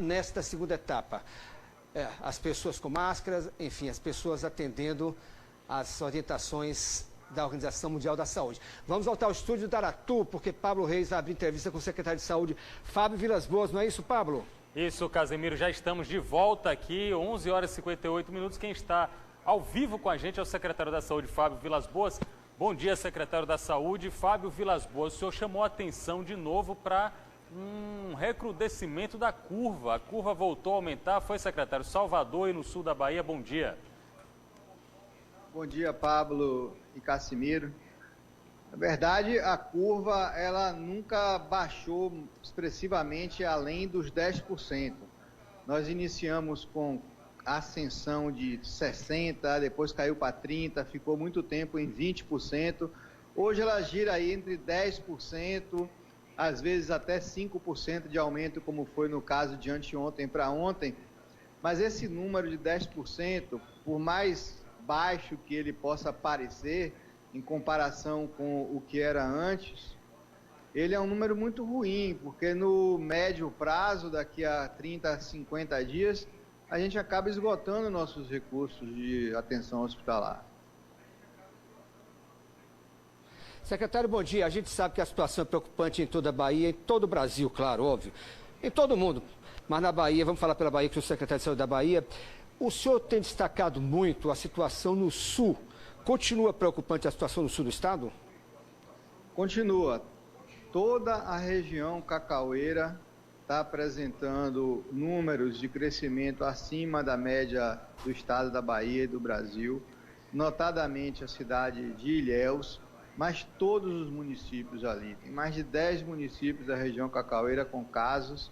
nesta segunda etapa? As pessoas com máscaras, enfim, as pessoas atendendo às orientações da Organização Mundial da Saúde. Vamos voltar ao estúdio do Aratu, porque Pablo Reis abre entrevista com o secretário de Saúde, Fábio Vilas Boas. Não é isso, Pablo? Isso, Casemiro. Já estamos de volta aqui, 11 horas e 58 minutos. Quem está ao vivo com a gente é o secretário da Saúde, Fábio Vilas Boas. Bom dia, secretário da Saúde. Fábio Vilas Boas, o senhor chamou a atenção de novo para um recrudescimento da curva. A curva voltou a aumentar. Foi, secretário, Salvador e no sul da Bahia. Bom dia. Bom dia, Pablo e Casimiro. Na verdade, a curva ela nunca baixou expressivamente além dos 10%. Nós iniciamos com ascensão de 60%, depois caiu para 30%, ficou muito tempo em 20%. Hoje ela gira aí entre 10%, às vezes até 5% de aumento, como foi no caso de anteontem para ontem. Mas esse número de 10%, por mais baixo que ele possa parecer, em comparação com o que era antes, ele é um número muito ruim, porque no médio prazo, daqui a 30, 50 dias, a gente acaba esgotando nossos recursos de atenção hospitalar. Secretário, bom dia. A gente sabe que a situação é preocupante em toda a Bahia, em todo o Brasil, claro, óbvio, em todo mundo. Mas na Bahia, vamos falar pela Bahia, que eu sou secretário de Saúde da Bahia, o senhor tem destacado muito a situação no sul. Continua preocupante a situação no sul do estado? Continua. Toda a região cacaueira está apresentando números de crescimento acima da média do estado da Bahia e do Brasil, notadamente a cidade de Ilhéus, mas todos os municípios ali. Tem mais de 10 municípios da região cacaueira com casos,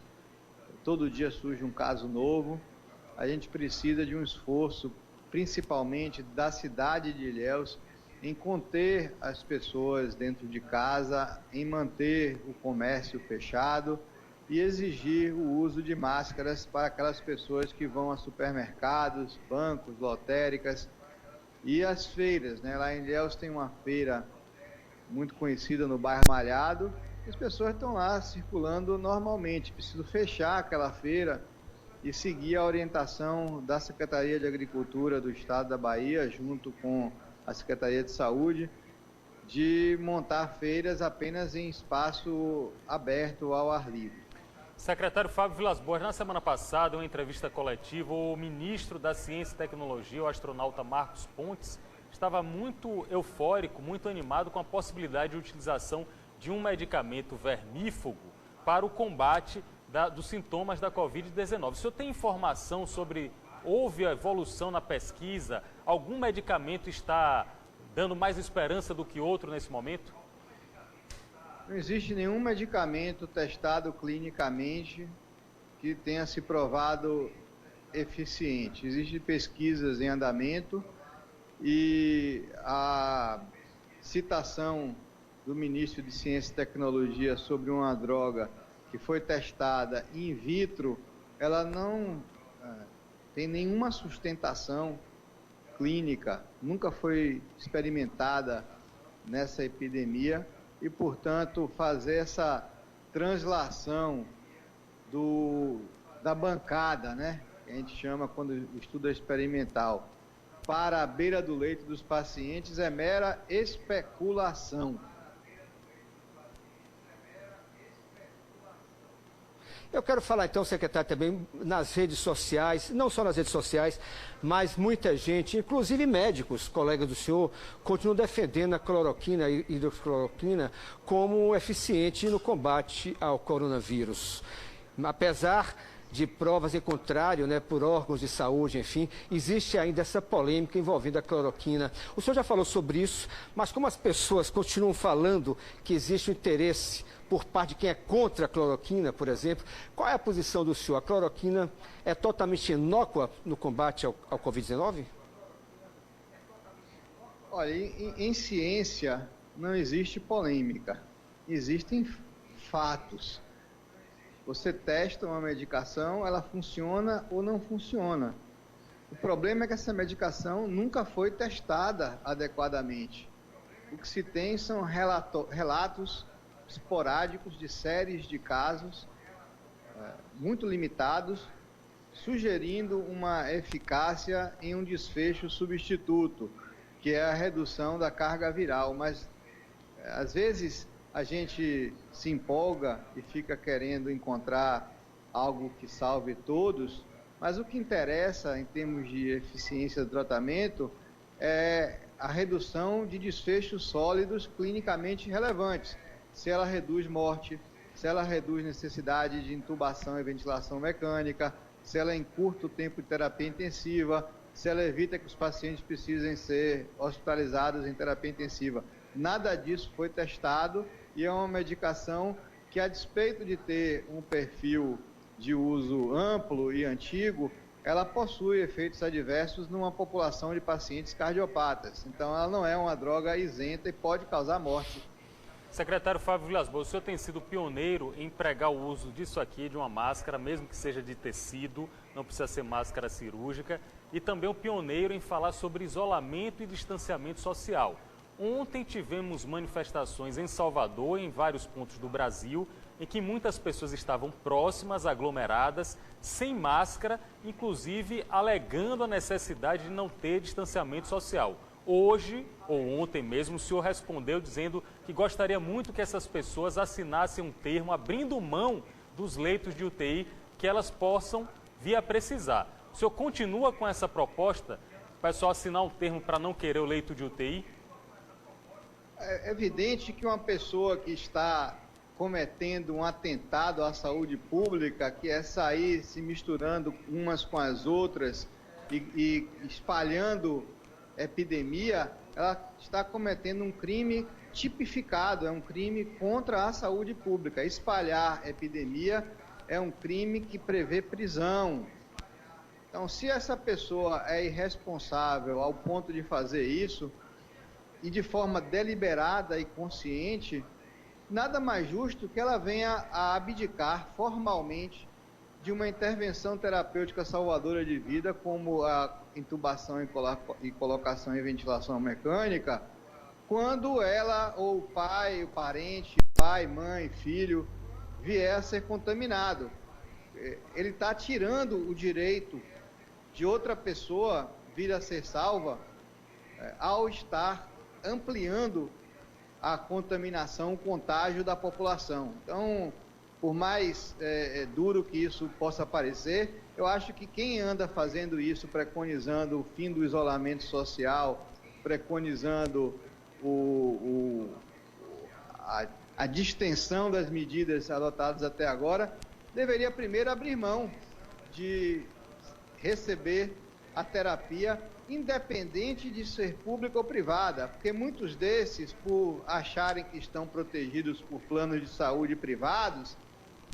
todo dia surge um caso novo. A gente precisa de um esforço, principalmente da cidade de Ilhéus, em conter as pessoas dentro de casa, em manter o comércio fechado e exigir o uso de máscaras para aquelas pessoas que vão a supermercados, bancos, lotéricas e as feiras, né? Lá em Ilhéus tem uma feira muito conhecida no bairro Malhado, e as pessoas estão lá circulando normalmente. Preciso fechar aquela feira e seguir a orientação da Secretaria de Agricultura do Estado da Bahia, junto com a Secretaria de Saúde, de montar feiras apenas em espaço aberto ao ar livre. Secretário Fábio Vilas Boas, na semana passada, em uma entrevista coletiva, o ministro da Ciência e Tecnologia, o astronauta Marcos Pontes, estava muito eufórico, muito animado com a possibilidade de utilização de um medicamento vermífugo para o combate dos sintomas da Covid-19. O senhor tem informação sobre, houve evolução na pesquisa? Algum medicamento está dando mais esperança do que outro nesse momento? Não existe nenhum medicamento testado clinicamente que tenha se provado eficiente. Existem pesquisas em andamento e a citação do ministro de Ciência e Tecnologia sobre uma droga que foi testada in vitro, ela não tem nenhuma sustentação clínica, nunca foi experimentada nessa epidemia e, portanto, fazer essa translação da bancada, né, que a gente chama quando o estudo é experimental, para a beira do leito dos pacientes é mera especulação. Eu quero falar então, secretário, também nas redes sociais, não só nas redes sociais, mas muita gente, inclusive médicos, colegas do senhor, continuam defendendo a cloroquina e hidroxicloroquina como eficiente no combate ao coronavírus. Apesar de provas em contrário, né, por órgãos de saúde, enfim, existe ainda essa polêmica envolvendo a cloroquina. O senhor já falou sobre isso, mas como as pessoas continuam falando que existe um interesse por parte de quem é contra a cloroquina, por exemplo, qual é a posição do senhor? A cloroquina é totalmente inócua no combate ao Covid-19? Olha, em ciência não existe polêmica, existem fatos. Você testa uma medicação, ela funciona ou não funciona. O problema é que essa medicação nunca foi testada adequadamente. O que se tem são relatos esporádicos de séries de casos muito limitados, sugerindo uma eficácia em um desfecho substituto, que é a redução da carga viral. Mas, às vezes, a gente se empolga e fica querendo encontrar algo que salve todos, mas o que interessa em termos de eficiência do tratamento é a redução de desfechos sólidos clinicamente relevantes. Se ela reduz morte, se ela reduz necessidade de intubação e ventilação mecânica, se ela encurta o tempo de terapia intensiva, se ela evita que os pacientes precisem ser hospitalizados em terapia intensiva. Nada disso foi testado e é uma medicação que, a despeito de ter um perfil de uso amplo e antigo, ela possui efeitos adversos numa população de pacientes cardiopatas. Então, ela não é uma droga isenta e pode causar morte. Secretário Fábio Vilas Boas, o senhor tem sido pioneiro em pregar o uso disso aqui, de uma máscara, mesmo que seja de tecido, não precisa ser máscara cirúrgica, e também o pioneiro em falar sobre isolamento e distanciamento social. Ontem tivemos manifestações em Salvador, em vários pontos do Brasil, em que muitas pessoas estavam próximas, aglomeradas, sem máscara, inclusive alegando a necessidade de não ter distanciamento social. Hoje, ou ontem mesmo, o senhor respondeu dizendo que gostaria muito que essas pessoas assinassem um termo abrindo mão dos leitos de UTI que elas possam vir a precisar. O senhor continua com essa proposta, o pessoal assinar um termo para não querer o leito de UTI? É evidente que uma pessoa que está cometendo um atentado à saúde pública, que é sair se misturando umas com as outras e espalhando epidemia, ela está cometendo um crime tipificado, é um crime contra a saúde pública. Espalhar epidemia é um crime que prevê prisão. Então, se essa pessoa é irresponsável ao ponto de fazer isso, e de forma deliberada e consciente, nada mais justo que ela venha a abdicar formalmente de uma intervenção terapêutica salvadora de vida, como a intubação e colocação em ventilação mecânica, quando ela ou o pai, o parente, pai, mãe, filho, vier a ser contaminado. Ele está tirando o direito de outra pessoa vir a ser salva ao estar ampliando a contaminação, o contágio da população. Então, por mais duro que isso possa parecer, eu acho que quem anda fazendo isso, preconizando o fim do isolamento social, preconizando a distensão das medidas adotadas até agora, deveria primeiro abrir mão de receber a terapia, independente de ser pública ou privada, porque muitos desses, por acharem que estão protegidos por planos de saúde privados,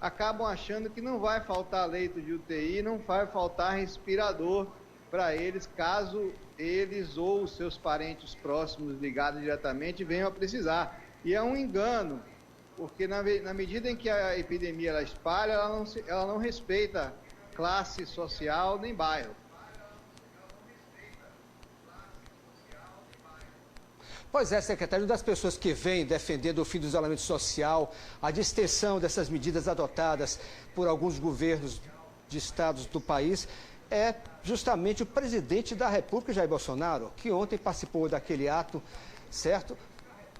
acabam achando que não vai faltar leito de UTI, não vai faltar respirador para eles, caso eles ou os seus parentes próximos ligados diretamente venham a precisar. E é um engano, porque na medida em que a epidemia ela espalha, ela não respeita classe social nem bairro. Pois é, secretário, uma das pessoas que vem defendendo o fim do isolamento social, a distensão dessas medidas adotadas por alguns governos de estados do país, é justamente o presidente da República, Jair Bolsonaro, que ontem participou daquele ato, certo?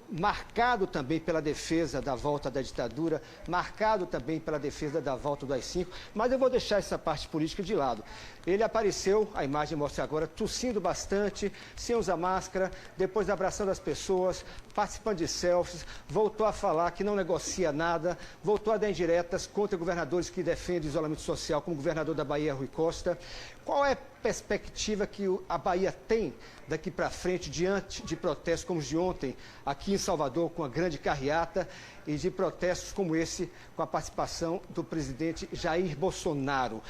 Marcado também pela defesa da volta da ditadura, marcado também pela defesa da volta do AI-5, mas eu vou deixar essa parte política de lado. Ele apareceu, a imagem mostra agora, tossindo bastante, sem usar máscara, depois abraçando as pessoas, participando de selfies, voltou a falar que não negocia nada, voltou a dar indiretas contra governadores que defendem o isolamento social, como o governador da Bahia, Rui Costa. Qual é a perspectiva que a Bahia tem daqui para frente, diante de protestos como os de ontem, aqui em Salvador, com a grande carreata, e de protestos como esse, com a participação do presidente Jair Bolsonaro?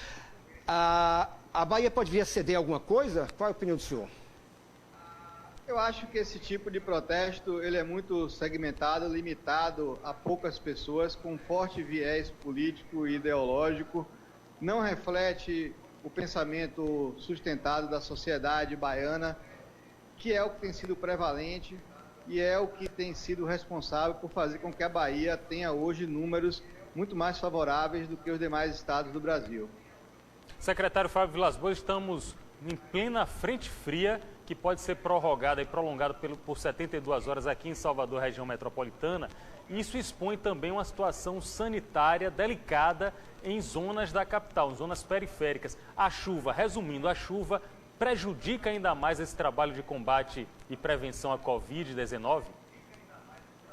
A Bahia pode vir a ceder alguma coisa? Qual é a opinião do senhor? Eu acho que esse tipo de protesto ele é muito segmentado, limitado a poucas pessoas, com forte viés político e ideológico, não reflete o pensamento sustentado da sociedade baiana, que é o que tem sido prevalente e é o que tem sido responsável por fazer com que a Bahia tenha hoje números muito mais favoráveis do que os demais estados do Brasil. Secretário Fábio Vilas Boas, estamos em plena frente fria, que pode ser prorrogada e prolongada por 72 horas aqui em Salvador, região metropolitana. Isso expõe também uma situação sanitária delicada em zonas da capital, em zonas periféricas. A chuva, resumindo, a chuva prejudica ainda mais esse trabalho de combate e prevenção à Covid-19?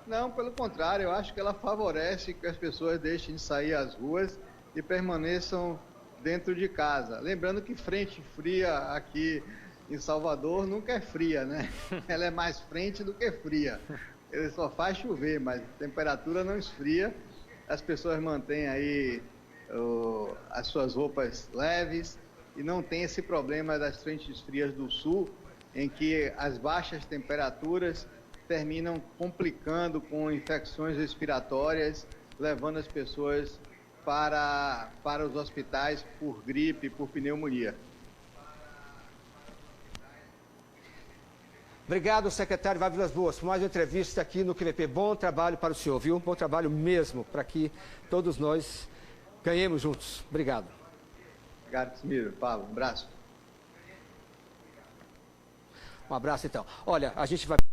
Não, pelo contrário, eu acho que ela favorece que as pessoas deixem de sair às ruas e permaneçam dentro de casa. Lembrando que frente fria aqui em Salvador nunca é fria, né? Ela é mais frente do que fria. Ele só faz chover, mas a temperatura não esfria. As pessoas mantêm aí as suas roupas leves e não tem esse problema das frentes frias do sul, em que as baixas temperaturas terminam complicando com infecções respiratórias, levando as pessoas para os hospitais por gripe, por pneumonia. Obrigado, secretário Fábio Vilas Boas, por mais uma entrevista aqui no QVP. Bom trabalho para o senhor, viu? Bom trabalho mesmo, para que todos nós ganhemos juntos. Obrigado. Obrigado, Casimiro. Paulo, um abraço. Um abraço, então. Olha, a gente vai...